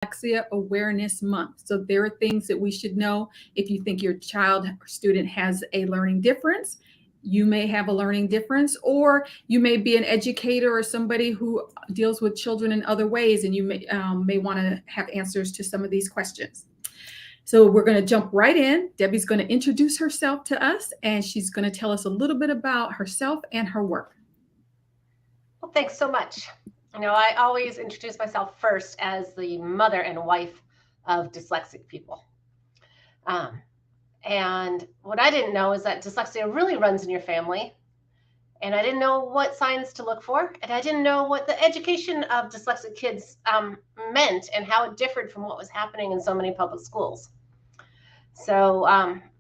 Dyslexia Awareness Month. So there are things that we should know. If you think your child or student has a learning difference, you may have a learning difference, or you may be an educator or somebody who deals with children in other ways, and you may want to have answers to some of these questions. So we're going to jump right in. Debbie's going to introduce herself to us, and she's going to tell us a little bit about herself and her work. Well, thanks so much. I always introduce myself first as the mother and wife of dyslexic people. And what I didn't know is that dyslexia really runs in your family. And I didn't know what signs to look for. And I didn't know what the education of dyslexic kids meant and how it differed from what was happening in so many public schools. So,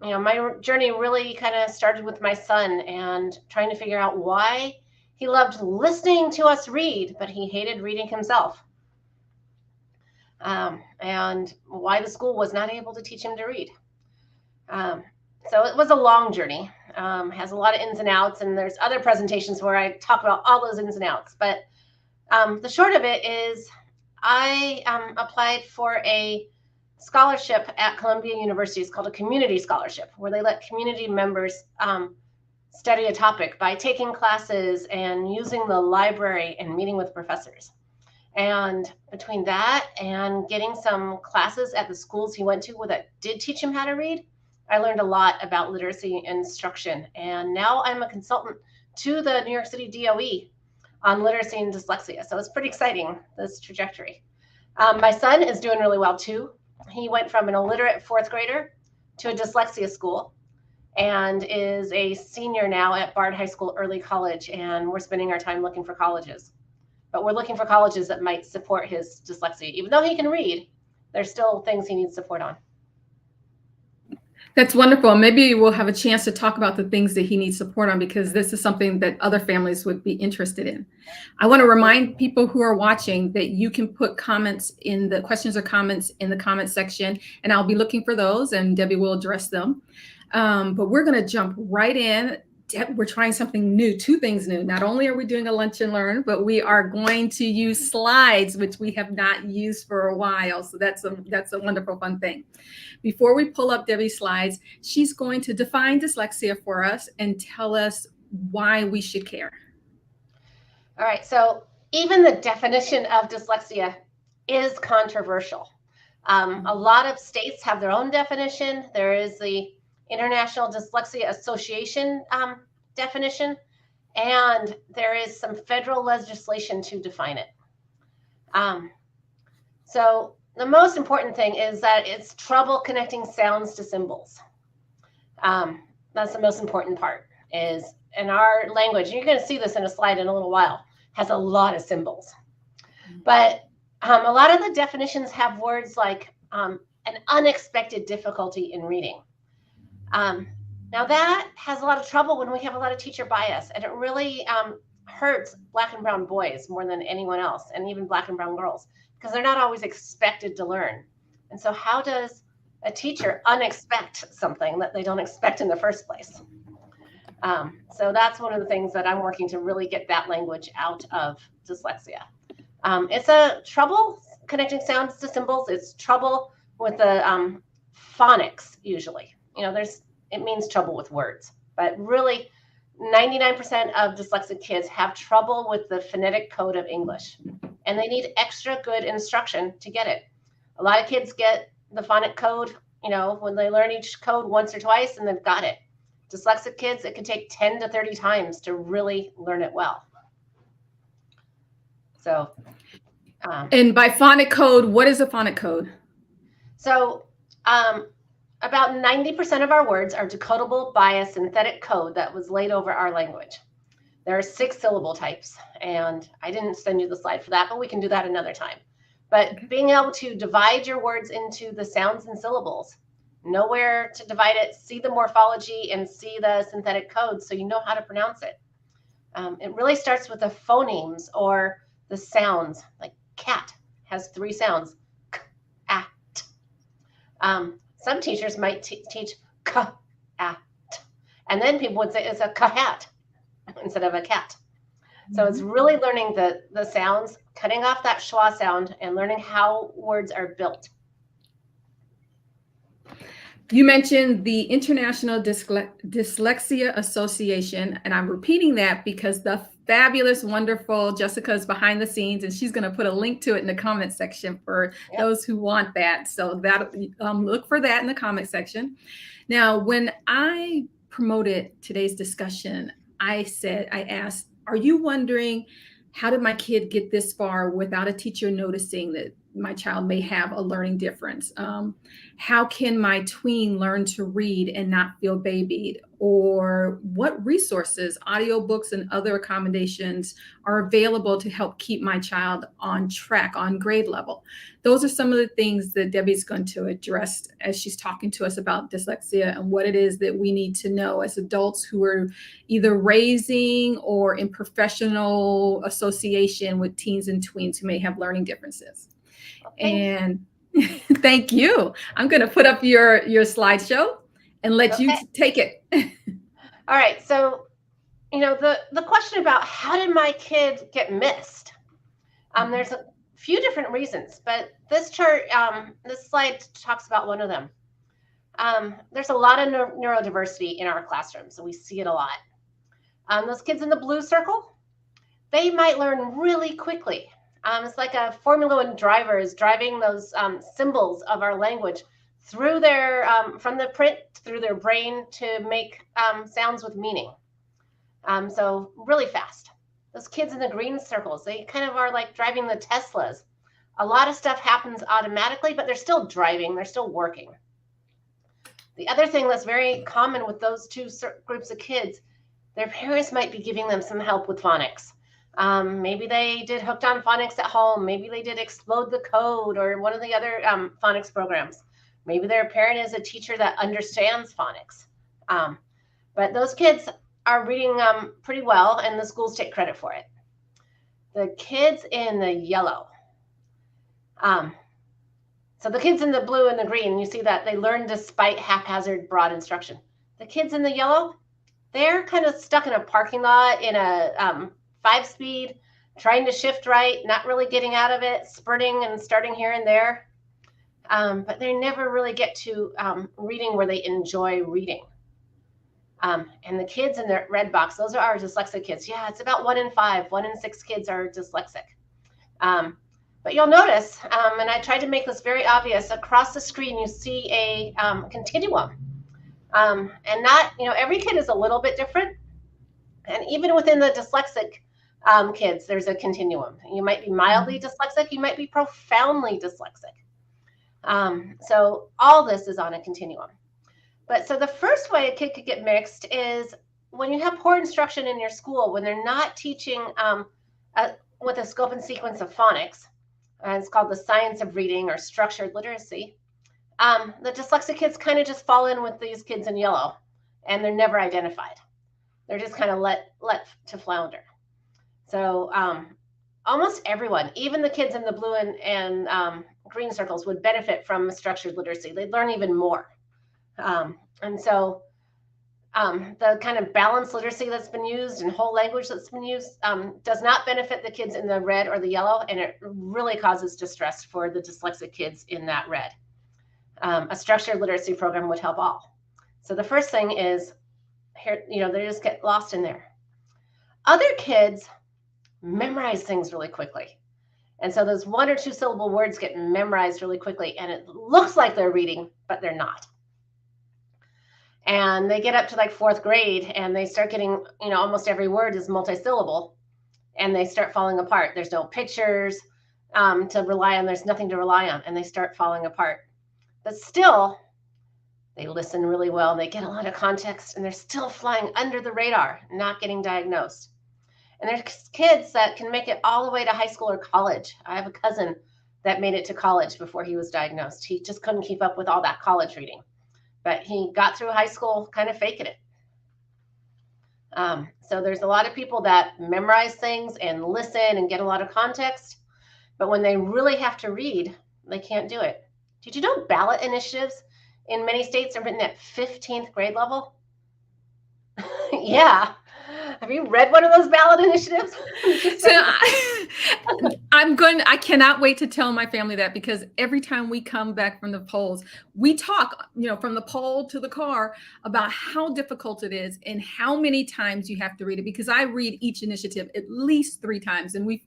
my journey really kind of started with my son and trying to figure out why he loved listening to us read, but he hated reading himself. And why the school was not able to teach him to read. So it was a long journey, has a lot of ins and outs, and there's other presentations where I talk about all those ins and outs. But the short of it is I applied for a scholarship at Columbia University. It's called a community scholarship, where they let community members study a topic by taking classes and using the library and meeting with professors. And between that and getting some classes at the schools he went to that did teach him how to read, I learned a lot about literacy instruction. And now I'm a consultant to the New York City DOE on literacy and dyslexia. So it's pretty exciting, this trajectory. My son is doing really well too. He went from an illiterate fourth grader to a dyslexia school and is a senior now at Bard High School Early College. And we're spending our time looking for colleges. But we're looking for colleges that might support his dyslexia. Even though he can read, there's still things he needs support on. That's wonderful. Maybe we'll have a chance to talk about the things that he needs support on, because this is something that other families would be interested in. I want to remind people who are watching that you can put comments in the questions or comments in the comment section, and I'll be looking for those, and Debbie will address them. But we're going to jump right in. We're trying something new, two things new. Not only are we doing a lunch and learn, but we are going to use slides, which we have not used for a while. So that's a wonderful, fun thing. Before we pull up Debbie's slides, she's going to define dyslexia for us and tell us why we should care. All right. So even the definition of dyslexia is controversial. A lot of states have their own definition. There is the International Dyslexia Association definition, and there is some federal legislation to define it. So the most important thing is that it's trouble connecting sounds to symbols. That's the most important part, is in our language, and you're going to see this in a slide in a little while, has a lot of symbols. But a lot of the definitions have words like an unexpected difficulty in reading. Now that has a lot of trouble when we have a lot of teacher bias, and it really hurts Black and brown boys more than anyone else, and even Black and brown girls, because they're not always expected to learn. And so how does a teacher unexpect something that they don't expect in the first place? So that's one of the things that I'm working to really get that language out of dyslexia. It's a trouble connecting sounds to symbols. It's trouble with the phonics usually. It means trouble with words, but really 99% of dyslexic kids have trouble with the phonetic code of English, and they need extra good instruction to get it. A lot of kids get the phonic code, when they learn each code once or twice and they've got it. Dyslexic kids, it can take 10 to 30 times to really learn it well. So. And by phonic code, what is a phonic code? So, about 90% of our words are decodable by a synthetic code that was laid over our language. There are 6 syllable types, and I didn't send you the slide for that, but we can do that another time. But being able to divide your words into the sounds and syllables, know where to divide it, see the morphology, and see the synthetic code so you know how to pronounce it. It really starts with the phonemes or the sounds, like cat has 3 sounds, k, a, t. Some teachers might teach k-at, and then people would say it's a k-hat instead of a cat. So it's really learning the sounds, cutting off that schwa sound, and learning how words are built. You mentioned the International Dyslexia Association, and I'm repeating that because the fabulous, wonderful Jessica is behind the scenes, and she's going to put a link to it in the comment section for those who want that. So that look for that in the comment section. Now, when I promoted today's discussion, I asked, are you wondering, how did my kid get this far without a teacher noticing that my child may have a learning difference? How can my tween learn to read and not feel babied? Or what resources, audiobooks, and other accommodations are available to help keep my child on track, on grade level? Those are some of the things that Debbie's going to address as she's talking to us about dyslexia and what it is that we need to know as adults who are either raising or in professional association with teens and tweens who may have learning differences. And thank you. I'm going to put up your slideshow and let you take it. All right. So, the question about how did my kid get missed? There's a few different reasons, but this chart, this slide talks about one of them. There's a lot of neurodiversity in our classrooms, so we see it a lot. Those kids in the blue circle, they might learn really quickly. It's like a Formula One driver is driving those symbols of our language through their, from the print through their brain to make sounds with meaning. So really fast. Those kids in the green circles, they kind of are like driving the Teslas. A lot of stuff happens automatically, but they're still driving, they're still working. The other thing that's very common with those two groups of kids, their parents might be giving them some help with phonics. Maybe they did Hooked on Phonics at home. Maybe they did Explode the Code or one of the other phonics programs. Maybe their parent is a teacher that understands phonics. But those kids are reading pretty well, and the schools take credit for it. The kids in the yellow. So the kids in the blue and the green, you see that they learn despite haphazard broad instruction. The kids in the yellow, they're kind of stuck in a parking lot in a 5-speed, trying to shift right, not really getting out of it, spurting and starting here and there. But they never really get to reading where they enjoy reading. And the kids in the red box, those are our dyslexic kids. Yeah, it's about 1 in 5, 1 in 6 kids are dyslexic. But you'll notice, and I tried to make this very obvious, across the screen you see a continuum. And not, every kid is a little bit different. And even within the dyslexic kids, there's a continuum. You might be mildly dyslexic, you might be profoundly dyslexic. So all this is on a continuum. But so the first way a kid could get mixed is when you have poor instruction in your school, when they're not teaching with a scope and sequence of phonics, it's called the science of reading or structured literacy. The dyslexic kids kind of just fall in with these kids in yellow, and they're never identified. They're just kind of let to flounder. So almost everyone, even the kids in the blue and green circles, would benefit from structured literacy. They'd learn even more. And so the kind of balanced literacy that's been used and whole language that's been used does not benefit the kids in the red or the yellow, and it really causes distress for the dyslexic kids in that red. A structured literacy program would help all. So the first thing is, here, they just get lost in there. Other kids memorize things really quickly. And so those 1 or 2 syllable words get memorized really quickly, and it looks like they're reading, but they're not. And they get up to like 4th grade and they start getting, almost every word is multisyllable, and they start falling apart. There's no pictures to rely on. There's nothing to rely on, and they start falling apart. But still, they listen really well. They get a lot of context, and they're still flying under the radar, not getting diagnosed. And there's kids that can make it all the way to high school or college. I have a cousin that made it to college before he was diagnosed. He just couldn't keep up with all that college reading. But he got through high school kind of faking it. So there's a lot of people that memorize things and listen and get a lot of context. But when they really have to read, they can't do it. Did you know ballot initiatives in many states are written at 15th grade level? Yeah. Have you read one of those ballot initiatives? So I cannot wait to tell my family that, because every time we come back from the polls, we talk, from the poll to the car, about how difficult it is and how many times you have to read it, because I read each initiative at least 3 times, and we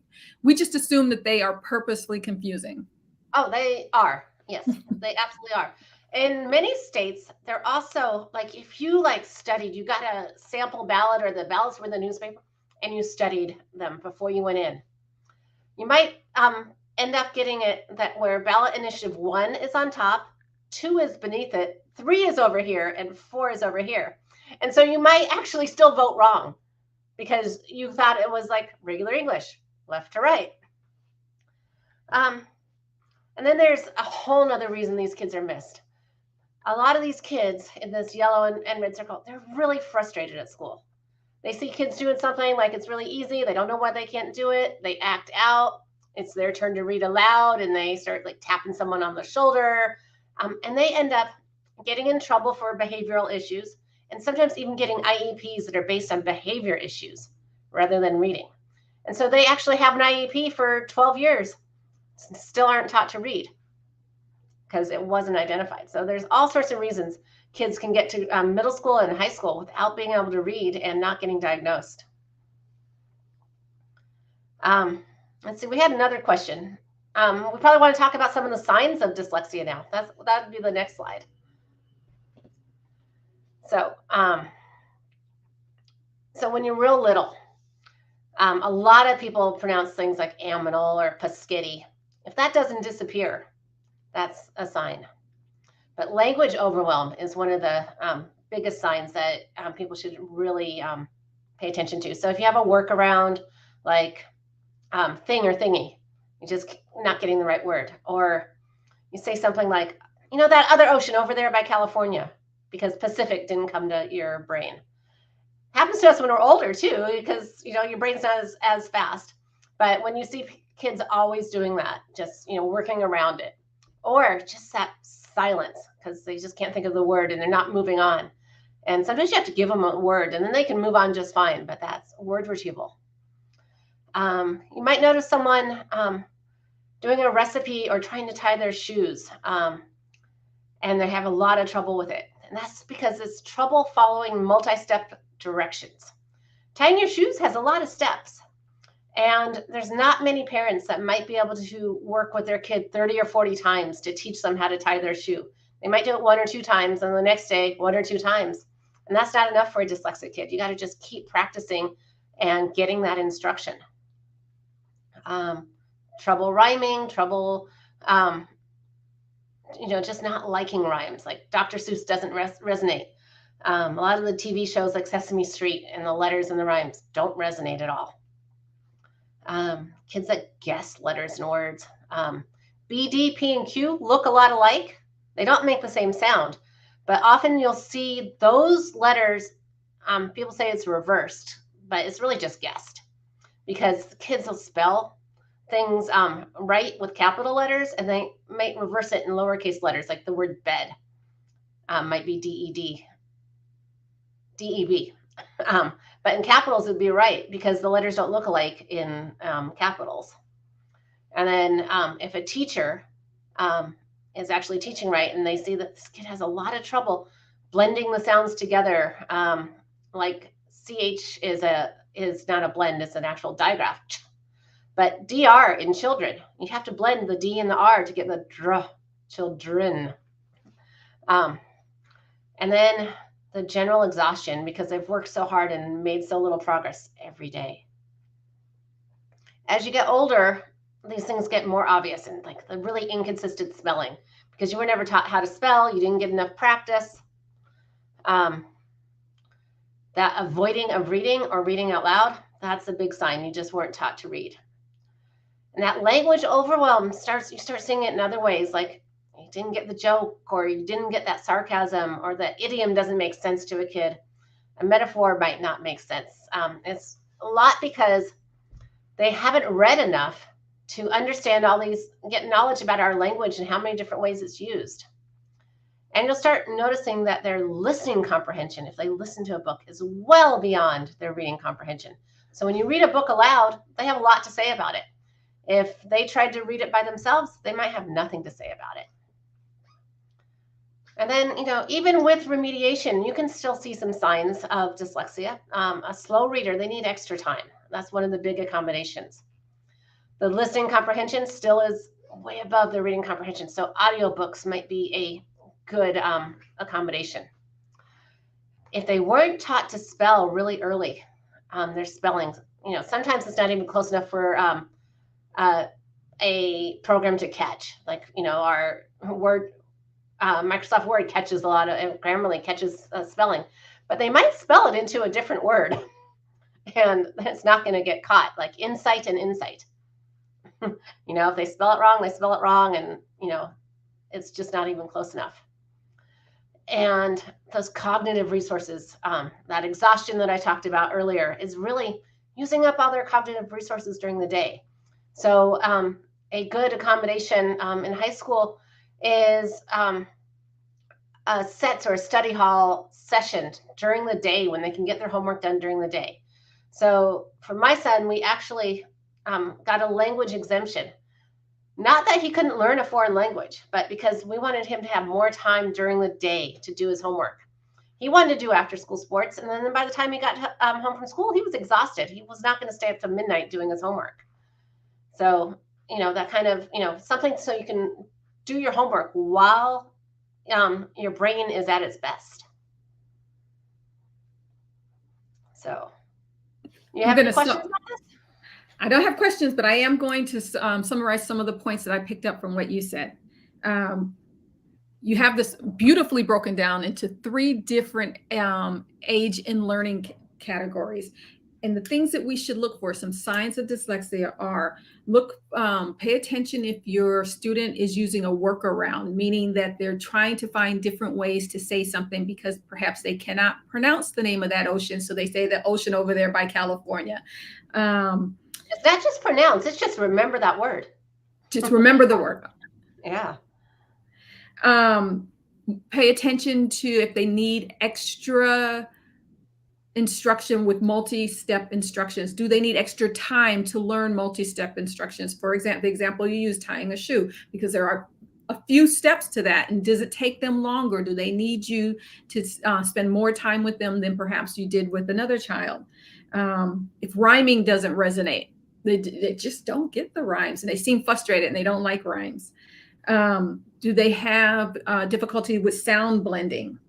just assume that they are purposely confusing. Oh, they are. Yes, they absolutely are. In many states, they're also like, if you studied, you got a sample ballot, or the ballots were in the newspaper, and you studied them before you went in, you might end up getting it that where ballot initiative 1 is on top, 2 is beneath it, 3 is over here, and 4 is over here. And so you might actually still vote wrong because you thought it was like regular English, left to right. And then there's a whole nother reason these kids are missed. A lot of these kids in this yellow and red circle, they're really frustrated at school. They see kids doing something like it's really easy. They don't know why they can't do it. They act out. It's their turn to read aloud, and they start tapping someone on the shoulder. And they end up getting in trouble for behavioral issues, and sometimes even getting IEPs that are based on behavior issues rather than reading. And so they actually have an IEP for 12 years, still aren't taught to read because it wasn't identified. So there's all sorts of reasons kids can get to middle school and high school without being able to read and not getting diagnosed. Let's see, we had another question. We probably want to talk about some of the signs of dyslexia now. That would be the next slide. So, so when you're real little, a lot of people pronounce things like aminal or paskitty. If that doesn't disappear, that's a sign. But language overwhelm is one of the biggest signs that people should really pay attention to. So if you have a workaround like thing or thingy, you're just not getting the right word, or you say something like, that other ocean over there by California, because Pacific didn't come to your brain. Happens to us when we're older too, because your brain's not as fast. But when you see kids always doing that, just working around it, or just that silence because they just can't think of the word and they're not moving on. And sometimes you have to give them a word and then they can move on just fine, but that's word retrieval. You might notice someone doing a recipe or trying to tie their shoes, and they have a lot of trouble with it. And that's because it's trouble following multi-step directions. Tying your shoes has a lot of steps. And there's not many parents that might be able to work with their kid 30 or 40 times to teach them how to tie their shoe. They might do it 1 or 2 times, and the next day, 1 or 2 times. And that's not enough for a dyslexic kid. You got to just keep practicing and getting that instruction. Trouble rhyming, trouble, just not liking rhymes. Like Dr. Seuss doesn't resonate. A lot of the TV shows like Sesame Street and the letters and the rhymes don't resonate at all. Kids that guess letters and words. B, D, P, and Q look a lot alike. They don't make the same sound, but often you'll see those letters, people say it's reversed, but it's really just guessed because kids will spell things right with capital letters, and they might reverse it in lowercase letters, like the word bed might be D-E-D, D-E-B. But in capitals, it'd be right because the letters don't look alike in capitals. And then if a teacher is actually teaching right and they see that this kid has a lot of trouble blending the sounds together, like CH is not a blend, it's an actual digraph. But DR in children, you have to blend the D and the R to get the dr, children. And then the general exhaustion because they've worked so hard and made so little progress every day. As you get older, these things get more obvious, and like the really inconsistent spelling because you were never taught how to spell, you didn't get enough practice. That avoiding of reading or reading out loud, that's a big sign you just weren't taught to read. And that language overwhelm you start seeing it in other ways, like you didn't get the joke, or you didn't get that sarcasm, or the idiom doesn't make sense to a kid. A metaphor might not make sense. It's a lot because they haven't read enough to understand all these, get knowledge about our language and how many different ways it's used. And you'll start noticing that their listening comprehension, if they listen to a book, is well beyond their reading comprehension. So when you read a book aloud, they have a lot to say about it. If they tried to read it by themselves, they might have nothing to say about it. And then, even with remediation, you can still see some signs of dyslexia. A slow reader, they need extra time. That's one of the big accommodations. The listening comprehension still is way above their reading comprehension. So audiobooks might be a good accommodation. If they weren't taught to spell really early, their spelling, sometimes it's not even close enough for a program to catch. Like, our Word, Microsoft Word catches a lot of, Grammarly catches spelling, but they might spell it into a different word and it's not going to get caught, like insight and insight. If they spell it wrong, they spell it wrong, and, it's just not even close enough. And those cognitive resources, that exhaustion that I talked about earlier, is really using up all their cognitive resources during the day. So a good accommodation in high school is a sets or a study hall session during the day when they can get their homework done during the day. So for my son, we actually got a language exemption. Not that he couldn't learn a foreign language, but because we wanted him to have more time during the day to do his homework. He wanted to do after school sports, and then by the time he got home from school, he was exhausted. He was not going to stay up to midnight doing his homework. So, that kind of, something so you can do your homework while your brain is at its best. So, you have any questions about this? I don't have questions, but I am going to summarize some of the points that I picked up from what you said. You have this beautifully broken down into 3 different age and learning categories. And the things that we should look for, some signs of dyslexia are, pay attention if your student is using a workaround, meaning that they're trying to find different ways to say something because perhaps they cannot pronounce the name of that ocean. So they say the ocean over there by California. It's not just pronounce, it's just remember that word. Just remember the word. Yeah. Pay attention to if they need extra instruction with multi-step instructions. Do they need extra time to learn multi-step instructions? For example, the example you use, tying a shoe, because there are a few steps to that. And does it take them longer? Do they need you to spend more time with them than perhaps you did with another child? If rhyming doesn't resonate, they just don't get the rhymes and they seem frustrated and they don't like rhymes. Do they have difficulty with sound blending?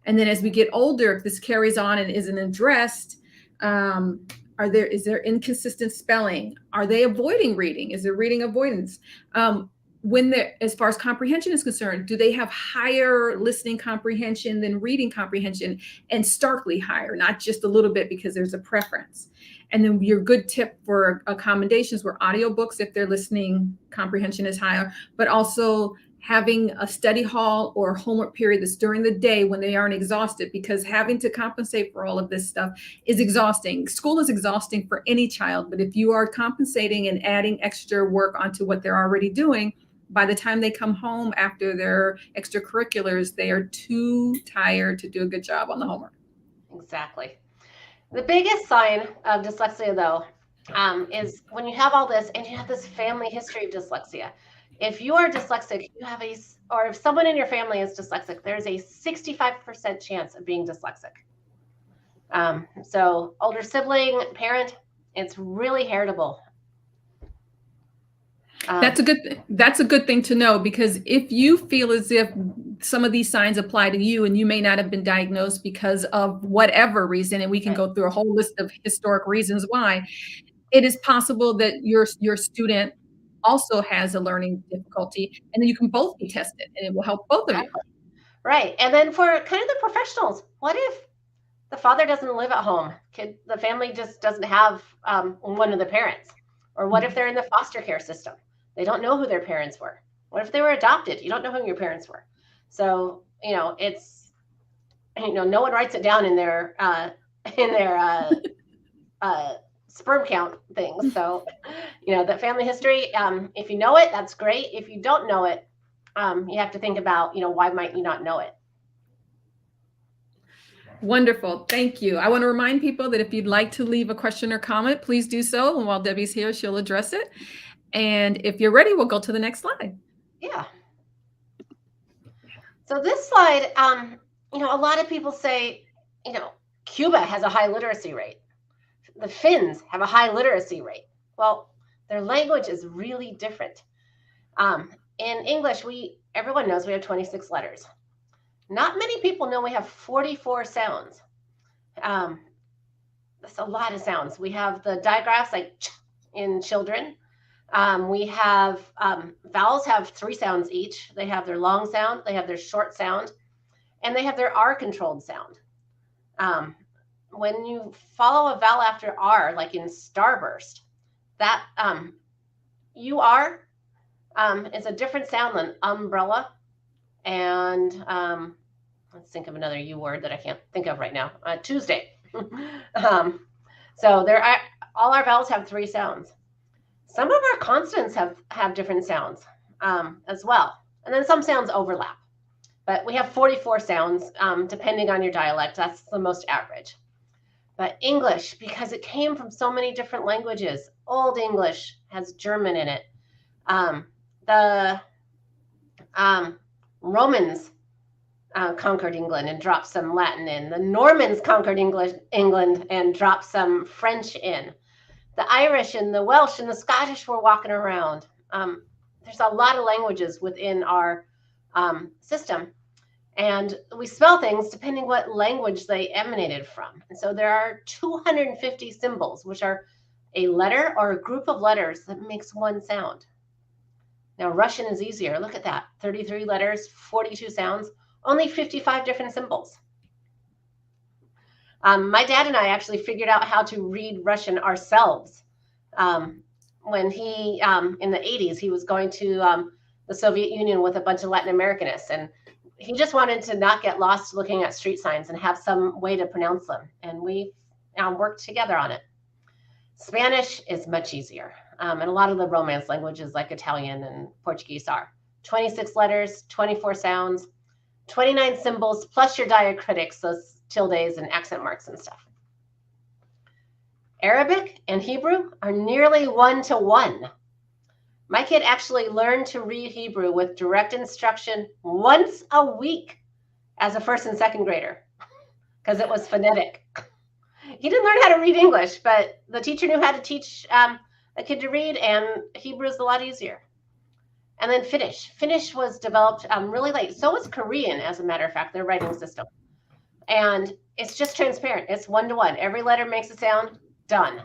And then as we get older, if this carries on and isn't addressed, is there inconsistent spelling? Are they avoiding reading? Is there reading avoidance? As far as comprehension is concerned, do they have higher listening comprehension than reading comprehension, and starkly higher, not just a little bit because there's a preference? And then your good tip for accommodations were audiobooks if their listening comprehension is higher, but also having a study hall or homework period that's during the day when they aren't exhausted, because having to compensate for all of this stuff is exhausting. School is exhausting for any child, but if you are compensating and adding extra work onto what they're already doing, by the time they come home after their extracurriculars, they are too tired to do a good job on the homework. Exactly. The biggest sign of dyslexia, though, is when you have all this and you have this family history of dyslexia. If you are dyslexic, or if someone in your family is dyslexic, there's a 65% chance of being dyslexic. So older sibling, parent, it's really heritable. That's a good thing to know, because if you feel as if some of these signs apply to you and you may not have been diagnosed because of whatever reason, and we can go through a whole list of historic reasons why, it is possible that your student also has a learning difficulty, and then you can both be tested and it will help both of you. Right. And then for kind of the professionals, what if the father doesn't live at home? The family just doesn't have one of the parents? Or what if they're in the foster care system? They don't know who their parents were. What if they were adopted? You don't know who your parents were. So, it's, no one writes it down in their sperm count things. So, the family history, if you know it, that's great. If you don't know it, you have to think about, why might you not know it? Wonderful. Thank you. I want to remind people that if you'd like to leave a question or comment, please do so. And while Debbie's here, she'll address it. And if you're ready, we'll go to the next slide. Yeah. So this slide, a lot of people say, Cuba has a high literacy rate. The Finns have a high literacy rate. Well, their language is really different. In English, everyone knows we have 26 letters. Not many people know we have 44 sounds. That's a lot of sounds. We have the digraphs like ch in children. We have vowels have 3 sounds each. They have their long sound, they have their short sound, and they have their R controlled sound. When you follow a vowel after R, like in starburst, that UR is a different sound than umbrella. And let's think of another U word that I can't think of right now. Tuesday. So all our vowels have 3 sounds. Some of our consonants have different sounds as well. And then some sounds overlap. But we have 44 sounds, depending on your dialect. That's the most average. But English, because it came from so many different languages, Old English has German in it. The Romans conquered England and dropped some Latin in. The Normans conquered England and dropped some French in. The Irish and the Welsh and the Scottish were walking around. There's a lot of languages within our system. And we spell things depending what language they emanated from. And so there are 250 symbols, which are a letter or a group of letters that makes one sound. Now, Russian is easier. Look at that. 33 letters, 42 sounds, only 55 different symbols. My dad and I actually figured out how to read Russian ourselves. When he, in the 80s, he was going to the Soviet Union with a bunch of Latin Americanists. And he just wanted to not get lost looking at street signs and have some way to pronounce them. And we worked together on it. Spanish is much easier. And a lot of the Romance languages like Italian and Portuguese are. 26 letters, 24 sounds, 29 symbols, plus your diacritics, those tildes and accent marks and stuff. Arabic and Hebrew are nearly 1-to-1. My kid actually learned to read Hebrew with direct instruction once a week as a 1st and 2nd grader because it was phonetic. He didn't learn how to read English, but the teacher knew how to teach a kid to read, and Hebrew is a lot easier. And then Finnish. Finnish was developed really late. So was Korean, as a matter of fact, their writing system. And it's just transparent. It's 1-to-1. Every letter makes a sound. Done.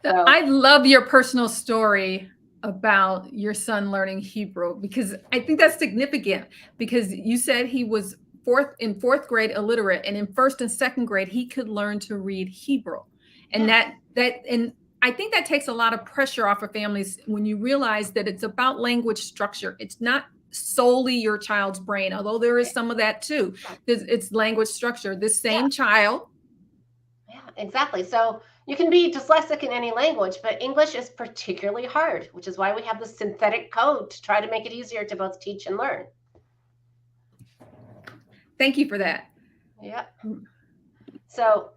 So, I love your personal story about your son learning Hebrew, because I think that's significant, because you said he was in 4th grade illiterate, and in 1st and 2nd grade he could learn to read Hebrew. And and I think that takes a lot of pressure off of families when you realize that it's about language structure. It's not solely your child's brain, although there is some of that too. It's language structure. This same child. Yeah, exactly. So you can be dyslexic in any language, but English is particularly hard, which is why we have the synthetic code to try to make it easier to both teach and learn. Thank you for that. Yeah. So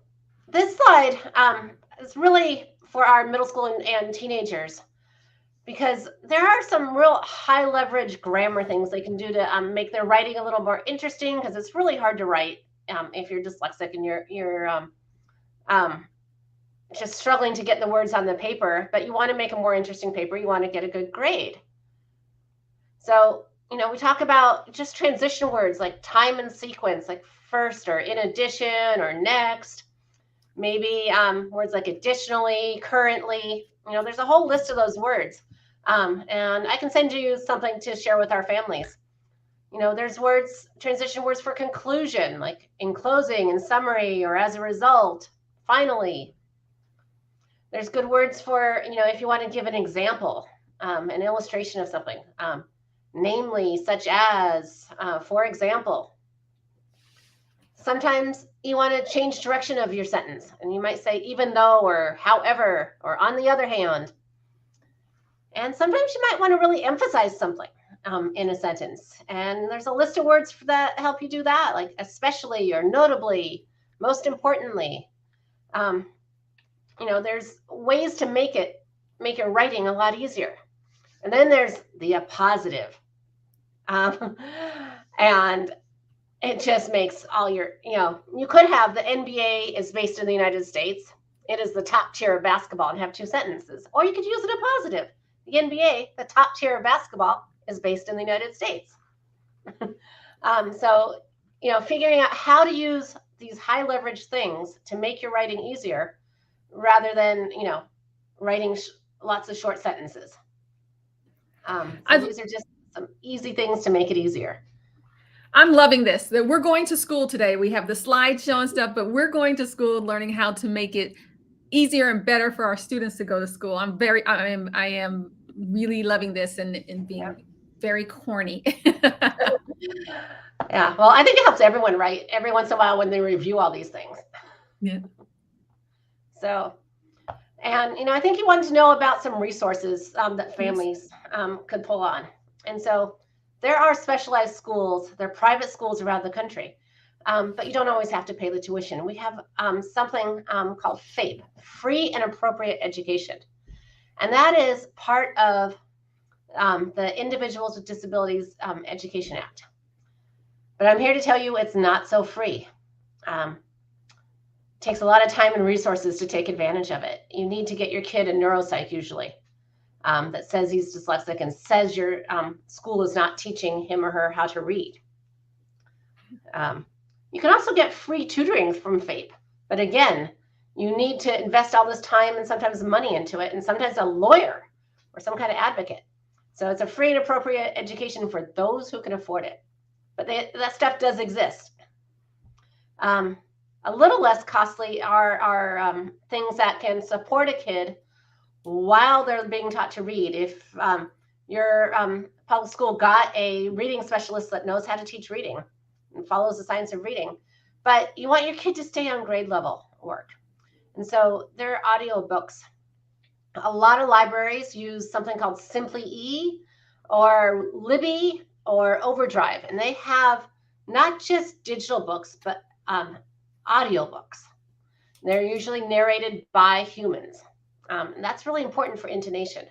this slide is really for our middle school and teenagers, because there are some real high leverage grammar things they can do to make their writing a little more interesting, because it's really hard to write if you're dyslexic and you're just struggling to get the words on the paper, but you want to make a more interesting paper. You want to get a good grade. So, we talk about just transition words like time and sequence, like first or in addition or next. Maybe words like additionally, currently. There's a whole list of those words. And I can send you something to share with our families. There's transition words for conclusion, like in closing, in summary, or as a result, finally. There's good words for, if you want to give an example, an illustration of something, namely, such as, for example. Sometimes you want to change direction of your sentence, and you might say even though, or however, or on the other hand. And sometimes you might want to really emphasize something in a sentence. And there's a list of words that help you do that, like especially or notably, most importantly. There's ways to make your writing a lot easier. And then there's the appositive. And it just makes all you could have the NBA is based in the United States. It is the top tier of basketball and have 2 sentences. Or you could use it a positive. The NBA, the top tier of basketball, is based in the United States. So, figuring out how to use these high leverage things to make your writing easier rather than, writing lots of short sentences. These are just some easy things to make it easier. I'm loving this, that we're going to school today. We have the slides showing stuff, but we're going to school learning how to make it easier and better for our students to go to school. I am really loving this and being very corny. Yeah, well, I think it helps everyone write every once in a while when they review all these things. Yeah. So, and I think you wanted to know about some resources that families could pull on. And so there are specialized schools, there are private schools around the country, but you don't always have to pay the tuition. We have something called FAPE, Free and Appropriate Education. And that is part of the Individuals with Disabilities Education Act. But I'm here to tell you it's not so free. Takes a lot of time and resources to take advantage of it. You need to get your kid a neuropsych usually that says he's dyslexic and says your school is not teaching him or her how to read. You can also get free tutoring from FAPE, but again, you need to invest all this time and sometimes money into it, and sometimes a lawyer or some kind of advocate. So it's a free and appropriate education for those who can afford it. But that stuff does exist. A little less costly are things that can support a kid while they're being taught to read. If your public school got a reading specialist that knows how to teach reading and follows the science of reading, but you want your kid to stay on grade level work. And so there are audiobooks. A lot of libraries use something called Simply E or Libby or Overdrive, and they have not just digital books, but audiobooks. They're usually narrated by humans. And that's really important for intonation.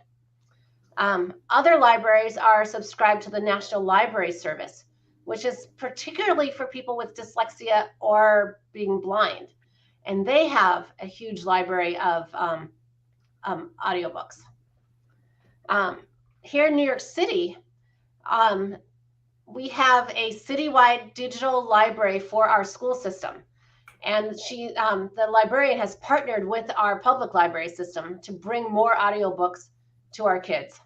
Other libraries are subscribed to the National Library Service, which is particularly for people with dyslexia or being blind. And they have a huge library of audiobooks. Here in New York City, we have a citywide digital library for our school system. And the librarian has partnered with our public library system to bring more audiobooks to our kids.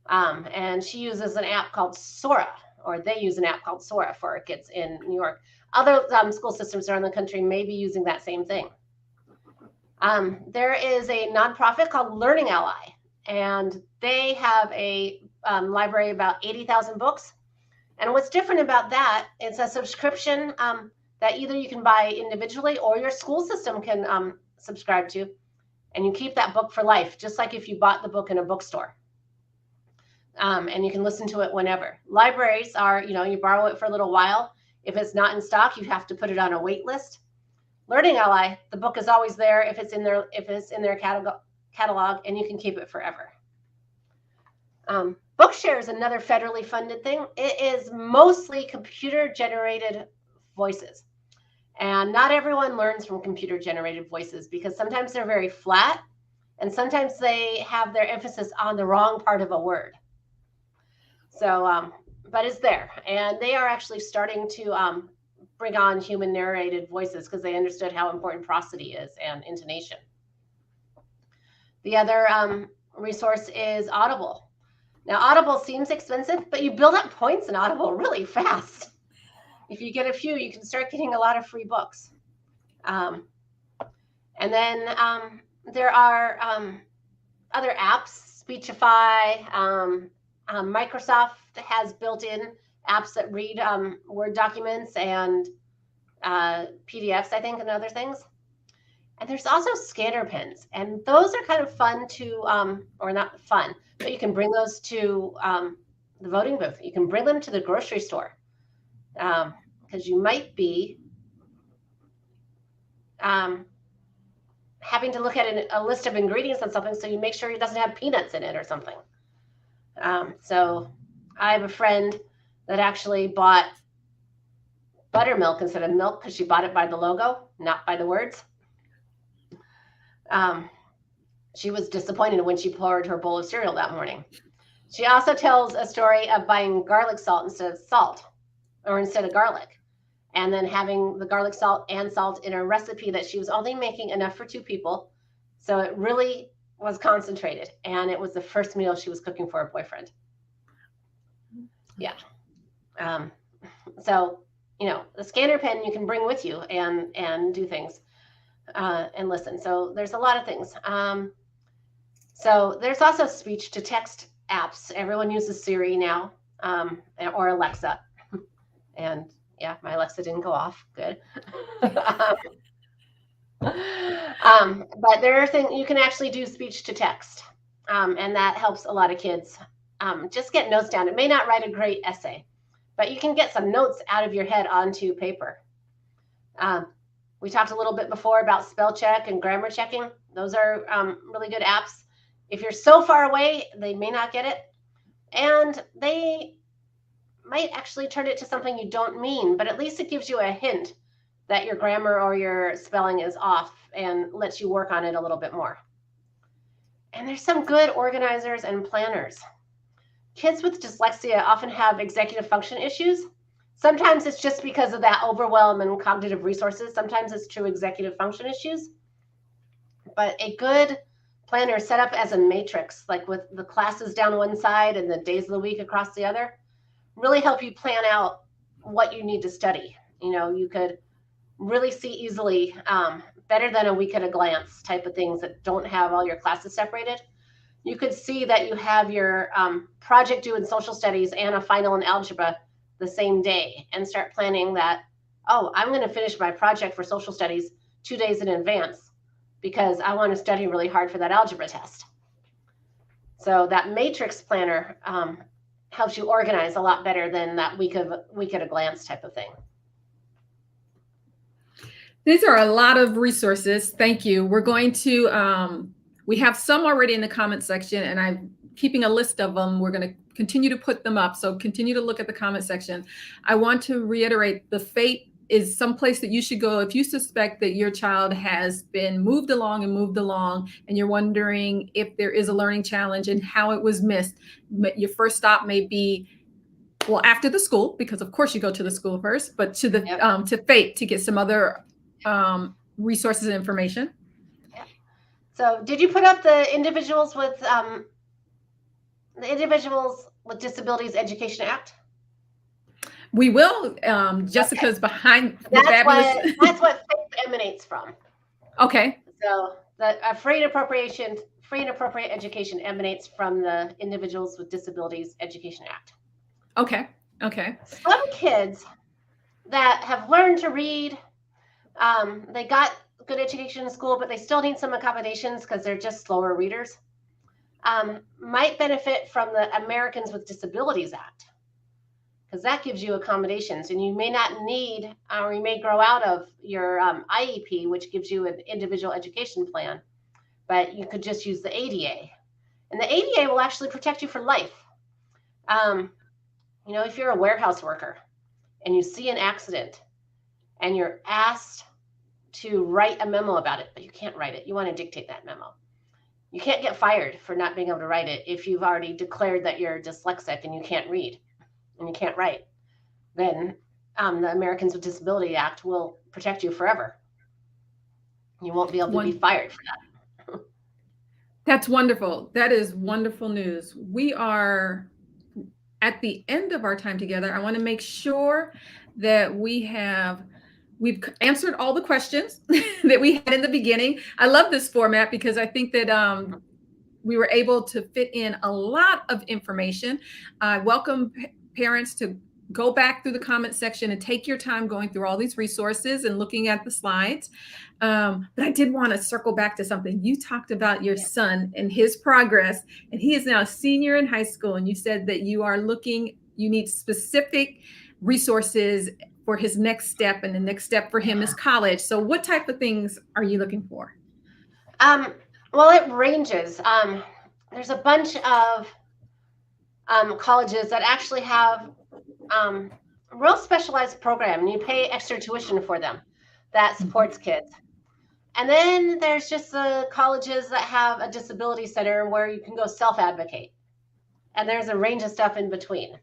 And she uses an app called Sora, or they use an app called Sora for our kids in New York. Other school systems around the country may be using that same thing. There is a nonprofit called Learning Ally, and they have a library of about 80,000 books. And what's different about that, it's a subscription that either you can buy individually or your school system can subscribe to, and you keep that book for life, just like if you bought the book in a bookstore. And you can listen to it whenever. Libraries are, you borrow it for a little while. If it's not in stock, you have to put it on a wait list. Learning Ally, the book is always there if it's in their catalog, and you can keep it forever. Bookshare is another federally funded thing. It is mostly computer-generated voices. And not everyone learns from computer-generated voices because sometimes they're very flat, and sometimes they have their emphasis on the wrong part of a word. So, but it's there. And they are actually starting to bring on human narrated voices because they understood how important prosody is and intonation. The other resource is Audible. Now, Audible seems expensive, but you build up points in Audible really fast. If you get a few, you can start getting a lot of free books. And then there are other apps, Speechify. Microsoft has built-in apps that read Word documents and PDFs, I think, and other things. And there's also scanner pens, and those are kind of fun to, or not fun, But you can bring those to the voting booth. You can bring them to the grocery store, because you might be having to look at a list of ingredients on something, so you make sure it doesn't have peanuts in it or something. So I have a friend that actually bought buttermilk instead of milk because she bought it by the logo, not by the words. She was disappointed when she poured her bowl of cereal that morning. She also tells a story of buying garlic salt instead of salt, or instead of garlic, and then having the garlic salt and salt in a recipe that she was only making enough for 2 people. So it really was concentrated, and it was the first meal she was cooking for her boyfriend. Yeah. So, you know, the scanner pen you can bring with you and do things and listen. So there's a lot of things. So there's also speech to text apps. Everyone uses Siri now, or Alexa. And yeah, my Alexa didn't go off. Good. But there are things you can actually do speech to text, and that helps a lot of kids just get notes down. It may not write a great essay, but you can get some notes out of your head onto paper. We talked a little bit before about spell check and grammar checking. Those are really good apps. If you're so far away, they may not get it, and they might actually turn it to something you don't mean, but at least it gives you a hint that your grammar or your spelling is off and lets you work on it a little bit more. And there's some good organizers and planners. Kids with dyslexia often have executive function issues. Sometimes it's just because of that overwhelm and cognitive resources. Sometimes it's true executive function issues. But a good planner set up as a matrix, like with the classes down one side and the days of the week across the other, really help you plan out what you need to study. You know, you could really see easily, better than a week at a glance type of things that don't have all your classes separated. You could see that you have your project due in social studies and a final in algebra the same day, and start planning that, oh, I'm going to finish my project for social studies 2 days in advance because I want to study really hard for that algebra test. So that matrix planner helps you organize a lot better than that week at a glance type of thing. These are a lot of resources. Thank you. We're going to, we have some already in the comment section, and I'm keeping a list of them. We're going to continue to put them up. So continue to look at the comment section. I want to reiterate, the FATE is someplace that you should go if you suspect that your child has been moved along, and you're wondering if there is a learning challenge and how it was missed. Your first stop may be, well, after the school, because of course you go to the school first, but to the to FATE to get some other resources and information. Yeah. So did you put up the Individuals with Disabilities Education Act? We will. Jessica's behind the fabulous. That's what FATE emanates from. Okay. So the free and appropriate education emanates from the Individuals with Disabilities Education Act. Okay. Okay. Some kids that have learned to read, they got good education in school, but they still need some accommodations because they're just slower readers, might benefit from the Americans with Disabilities Act, because that gives you accommodations, and you may not need, or you may grow out of your IEP, which gives you an individual education plan, but you could just use the ADA. And the ADA will actually protect you for life. You know, if you're a warehouse worker and you see an accident and you're asked to write a memo about it, but you can't write it, you want to dictate that memo. You can't get fired for not being able to write it if you've already declared that you're dyslexic and you can't read and you can't write. Then the Americans with Disability Act will protect you forever. You won't be able to be fired for that. That's wonderful. That is wonderful news. We are at the end of our time together. I want to make sure that we've answered all the questions that we had in the beginning. I love this format because I think that we were able to fit in a lot of information. I welcome parents to go back through the comment section and take your time going through all these resources and looking at the slides. But I did want to circle back to something. You talked about your son and his progress, and he is now a senior in high school. And you said that you need specific resources for his next step, and the next step for him is college. So what type of things are you looking for? Well, it ranges. There's a bunch of colleges that actually have real specialized program, and you pay extra tuition for them that supports kids. And then there's just the colleges that have a disability center where you can go self-advocate. And there's a range of stuff in between.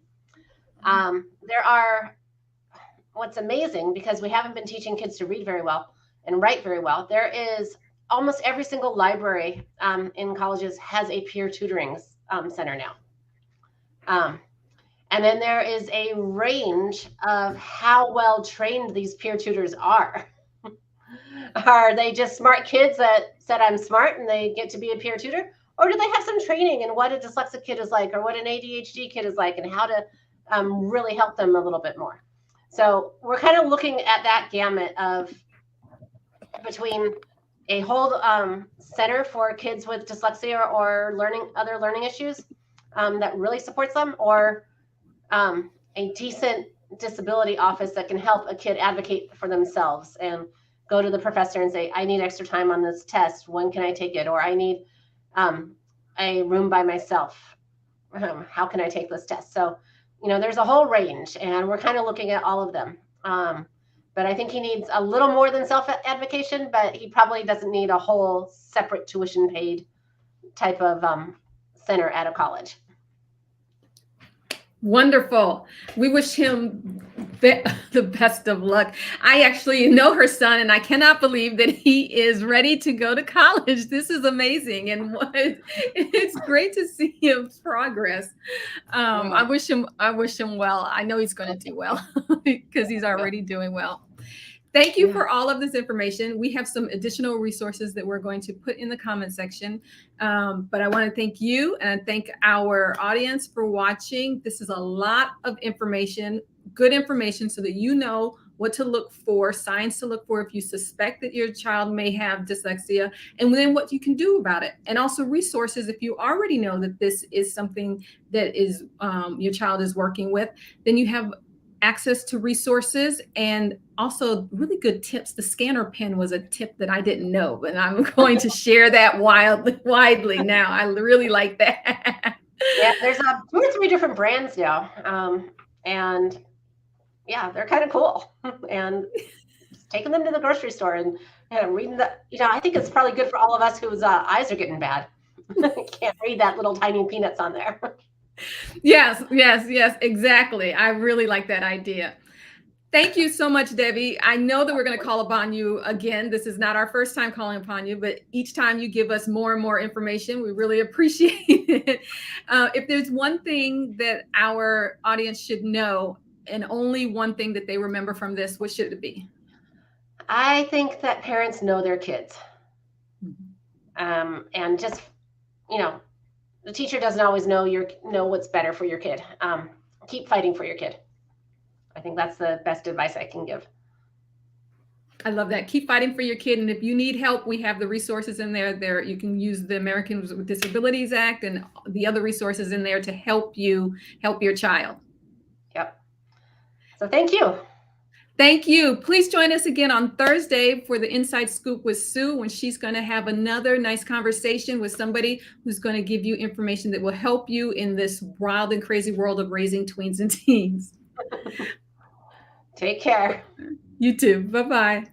What's amazing, because we haven't been teaching kids to read very well and write very well, there is almost every single library in colleges has a peer tutoring center now. And then there is a range of how well trained these peer tutors are. Are they just smart kids that said, I'm smart, and they get to be a peer tutor? Or do they have some training in what a dyslexic kid is like, or what an ADHD kid is like, and how to really help them a little bit more? So we're kind of looking at that gamut of between a whole center for kids with dyslexia or other learning issues that really supports them, or a decent disability office that can help a kid advocate for themselves and go to the professor and say, I need extra time on this test. When can I take it? Or I need a room by myself. How can I take this test? So, there's a whole range, and we're kind of looking at all of them. But I think he needs a little more than self-advocation, but he probably doesn't need a whole separate tuition paid type of center at a college. Wonderful. We wish him the best of luck. I actually know her son, and I cannot believe that he is ready to go to college. This is amazing, and it's great to see him progress. I wish him well. I know he's going to do well because he's already doing well. Thank you for all of this information. We have some additional resources that we're going to put in the comment section. But I want to thank you and thank our audience for watching. This is a lot of information, good information, so that you know what to look for, signs to look for if you suspect that your child may have dyslexia, and then what you can do about it. And also resources if you already know that this is something that is your child is working with, then you have access to resources and also really good tips. The scanner pen was a tip that I didn't know, but I'm going to share that widely now. I really like that. Yeah, there's 2 or 3 different brands now. And yeah, they're kind of cool. And taking them to the grocery store and reading I think it's probably good for all of us whose eyes are getting bad. Can't read that little tiny peanuts on there. Yes, exactly. I really like that idea. Thank you so much, Debbie. I know that we're going to call upon you again. This is not our first time calling upon you, but each time you give us more and more information, we really appreciate it. If there's one thing that our audience should know, and only one thing that they remember from this, what should it be? I think that parents know their kids. And just, the teacher doesn't always know what's better for your kid. Keep fighting for your kid. I think that's the best advice I can give. I love that. Keep fighting for your kid. And if you need help, we have the resources in there. You can use the Americans with Disabilities Act and the other resources in there to help you help your child. Yep. So thank you. Thank you. Please join us again on Thursday for the Inside Scoop with Sue, when she's going to have another nice conversation with somebody who's going to give you information that will help you in this wild and crazy world of raising tweens and teens. Take care. You too. Bye-bye.